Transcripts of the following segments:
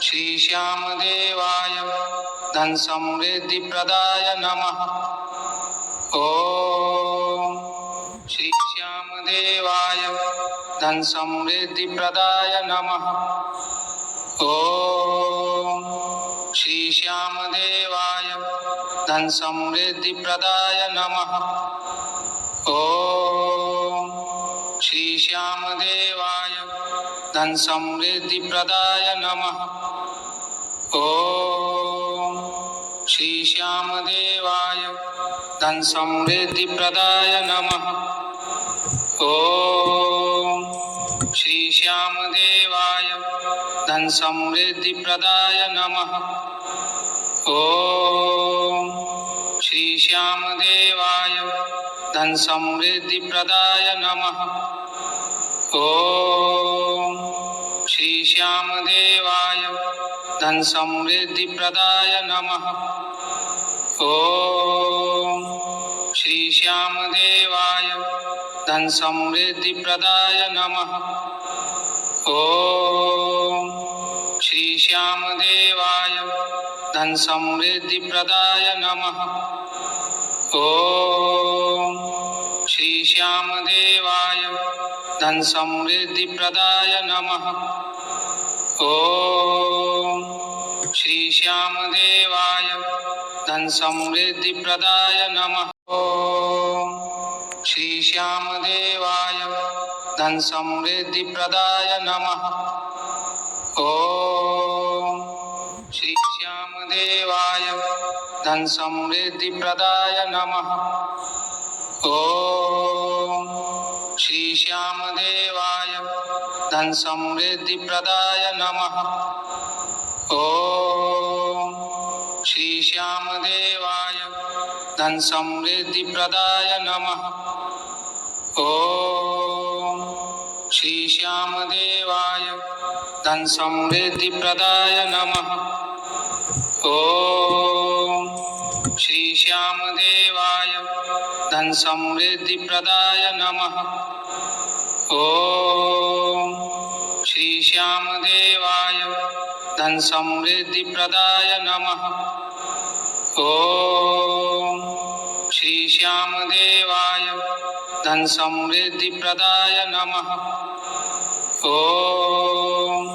श्री श्यामदेवाय धन समृद्धि प्रदाय नमः। ओम श्री श्यामदेवाय धन समृद्धि प्रदाय नमः। ओम श्री श्यामदेवाय धन समृद्धि प्रदाय नमः। ओम श्री श्यामदेवाय धन समृद्धि प्रदाय नमः। ओम श्री श्यामदेवाय धन समृद्धि प्रदाय नमः। ओम श्री श्यामदेवाय धन समृद्धि प्रदाय नमः। ओम श्री श्यामदेवाय धन समृद्धि प्रदाय नमः। ओम श्री श्यामदेवाय धन समृद्धि प्रदाय नमः। ओम श्री श्यामदेवाय धन समृद्धि प्रदाय नमः। ओम श्री श्यामदेवाय धन समृद्धि प्रदाय नमः। ओम श्री श्यामदेवाय धन समृद्धि प्रदाय नमः। ओम श्री श्यामदेवाय धन समृद्धि प्रदाय नमः। ओम श्री श्यामदेवाय धन समृद्धि प्रदाय नमः। ओम श्री श्यामदेवाय धन समृद्धि प्रदाय नमः। ओम श्री श्यामदेवाय धन समृद्धि प्रदाय नमः। ओम श्री श्यामदेवाय धन समृद्धि प्रदाय नमः। ओम श्री श्यामदेवाय धन समृद्धि प्रदाय नमः। ओम श्री श्यामदेवाय धन समृद्धि प्रदाय नमः। ओम श्री श्यामदेवाय धन समृद्धि प्रदाय नमः। ओम श्री श्यामदेवाय धन समृद्धि प्रदाय नमः। ओम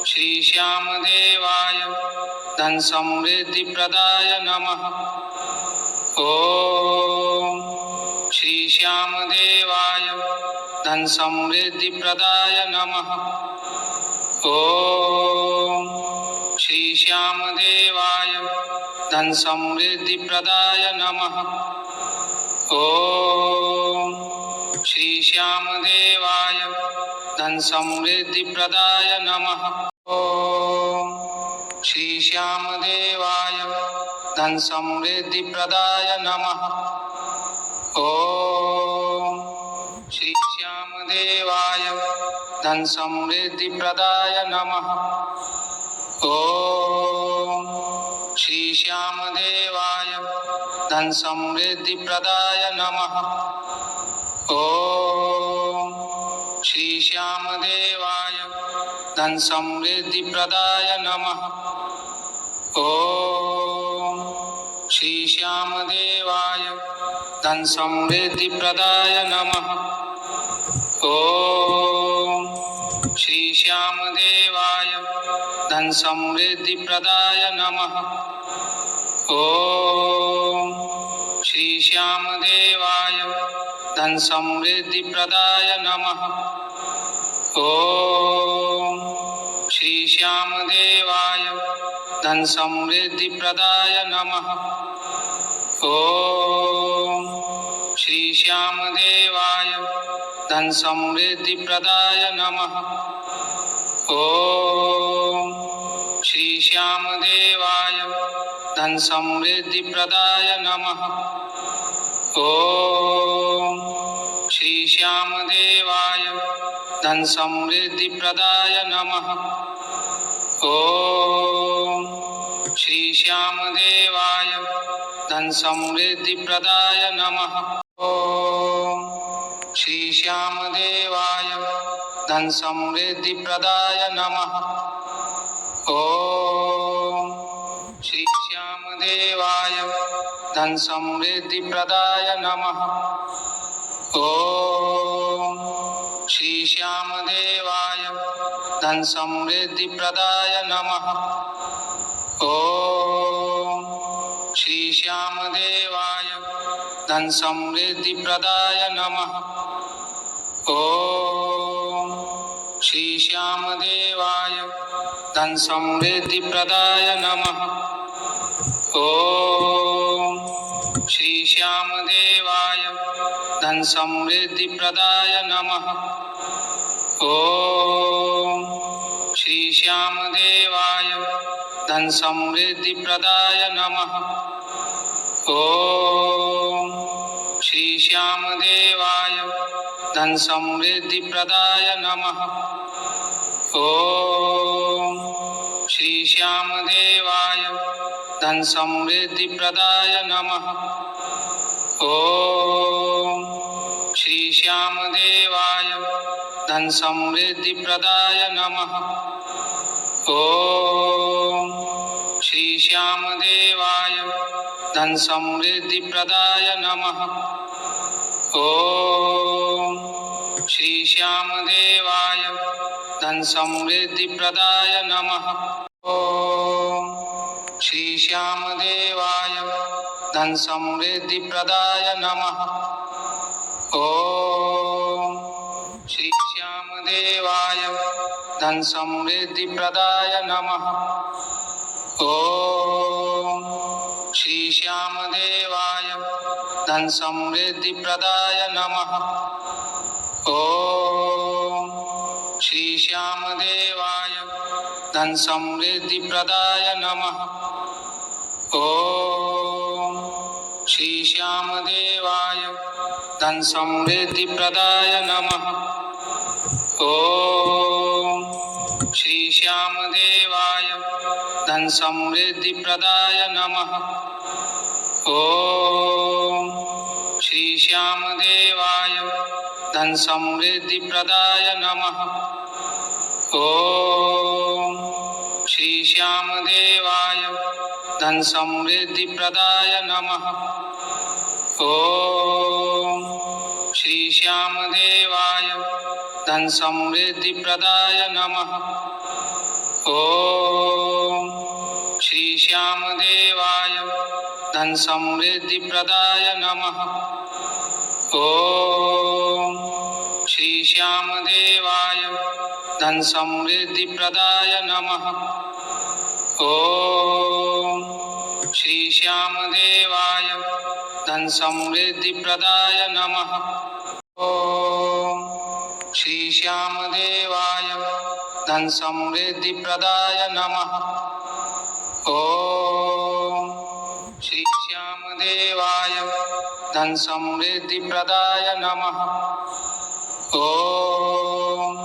श्री श्यामदेवाय धन समृद्धि प्रदाय नमः। ओम श्री श्यामदेवाय धन समृद्धि प्रदाय नमः। ओम श्री श्यामदेवाय धन समृद्धि प्रदाय नमः। ओम श्री श्यामदेवाय धन समृद्धि प्रदाय नमः। ओम श्री श्यामदेवाय धन समृद्धि प्रदाय नमः। ओम श्री श्यामदेवाय धन समृद्धि प्रदाय नमः। ओम श्री श्यामदेवाय धन समृद्धि प्रदाय नमः। ओम श्री श्यामदेवाय धन समृद्धि प्रदाय नमः। ओम श्री श्यामदेवाय धन समृद्धि प्रदाय नमः। ओम श्री श्यामदेवाय धन समृद्धि प्रदाय नमः। ओम श्री श्यामदेवाय धन समृद्धि प्रदाय नमः। ओम श्री श्यामदेवाय धन समृद्धि प्रदाय नमः। ओम श्री श्यामदेवाय धन समृद्धि प्रदाय नमः। ओम श्री श्यामदेवाय धन समृद्धि प्रदाय नमः। ओम श्री श्यामदेवाय धन समृद्धि प्रदाय नमः। ओम श्री श्यामदेवाय धन समृद्धि प्रदाय नमः। ओम श्री श्यामदेवाय धन समृद्धि प्रदाय नमः। ओम श्री श्यामदेवाय धन समृद्धि प्रदाय नमः। ओम श्री श्यामदेवाय धन समृद्धि प्रदाय नमः। ओम श्री श्यामदेवाय धन समृद्धि प्रदाय नमः। ओम श्री श्यामदेवाय धन समृद्धि प्रदाय नमः। ओम श्री श्यामदेवाय धन समृद्धि प्रदाय नमः। ओम श्री श्यामदेवाय धन समृद्धि प्रदाय नमः। ओम श्री श्यामदेवाय धन समृद्धि प्रदाय नमः। ओम श्री श्यामदेवाय धन समृद्धि प्रदाय नमः। ओम श्री श्यामदेवाय धन समृद्धि प्रदाय नमः। ओम श्री श्यामदेवाय धन समृद्धि प्रदाय नमः। ओम श्री श्यामदेवाय धन समृद्धि प्रदाय नमः। ओम श्री श्यामदेवाय धन समृद्धि प्रदाय नमः। ओम श्री श्यामदेवाय धन समृद्धि प्रदाय नमः। ओम श्री श्यामदेवाय धन समृद्धि प्रदाय नमः। ओम श्री श्यामदेवाय धन समृद्धि प्रदाय नमः। ओम श्री श्यामदेवाय धन समृद्धि प्रदाय नमः। ओम श्री श्यामदेवाय धन समृद्धि प्रदाय नमः। ओम श्री श्यामदेवाय धन समृद्धि प्रदाय नमः। ओम श्री श्यामदेवाय धन समृद्धि प्रदाय नमः। ओम श्री श्यामदेवाय धन समृद्धि प्रदाय नमः। ओम श्री श्यामदेवाय धन समृद्धि प्रदाय नमः। ओम श्री श्यामदेवाय धन समृद्धि प्रदाय नमः। ओम श्री श्यामदेवाय धन समृद्धि प्रदाय नमः। ओम श्री श्यामदेवाय धन समृद्धि प्रदाय नमः। ओम श्री श्यामदेवाय धन समृद्धि प्रदाय नमः। ओम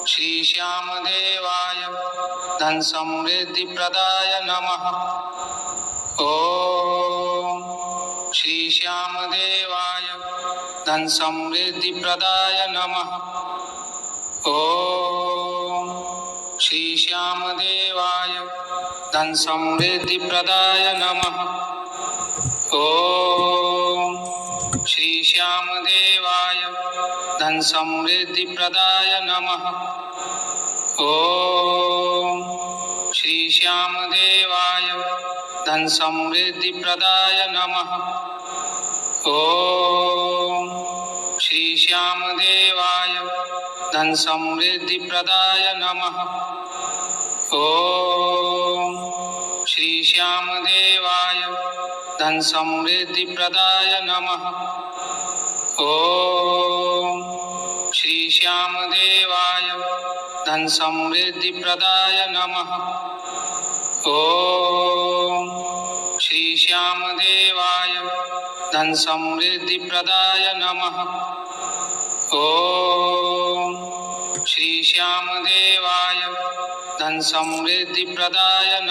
श्री श्यामदेवाय धन समृद्धि प्रदाय नमः। ओम श्री श्यामदेवाय धन समृद्धि प्रदाय नमः। ओम श्री श्यामदेवाय धन समृद्धि प्रदाय नमः। ओम श्री श्यामदेवाय धन समृद्धि प्रदाय नमः। ओम श्री श्यामदेवाय धन समृद्धि प्रदाय नमः। ओम श्री श्यामदेवाय धन समृद्धि प्रदाय नमः। ओम श्री श्यामदेवाय धन समृद्धि प्रदाय नमः। ओम श्री श्यामदेवाय धन समृद्धि प्रदाय नमः। ओम श्री श्यामदेवाय धन समृद्धि प्रदाय नमः। ओम श्री श्यामदेवाय धन समृद्धि प्रदाय नमः।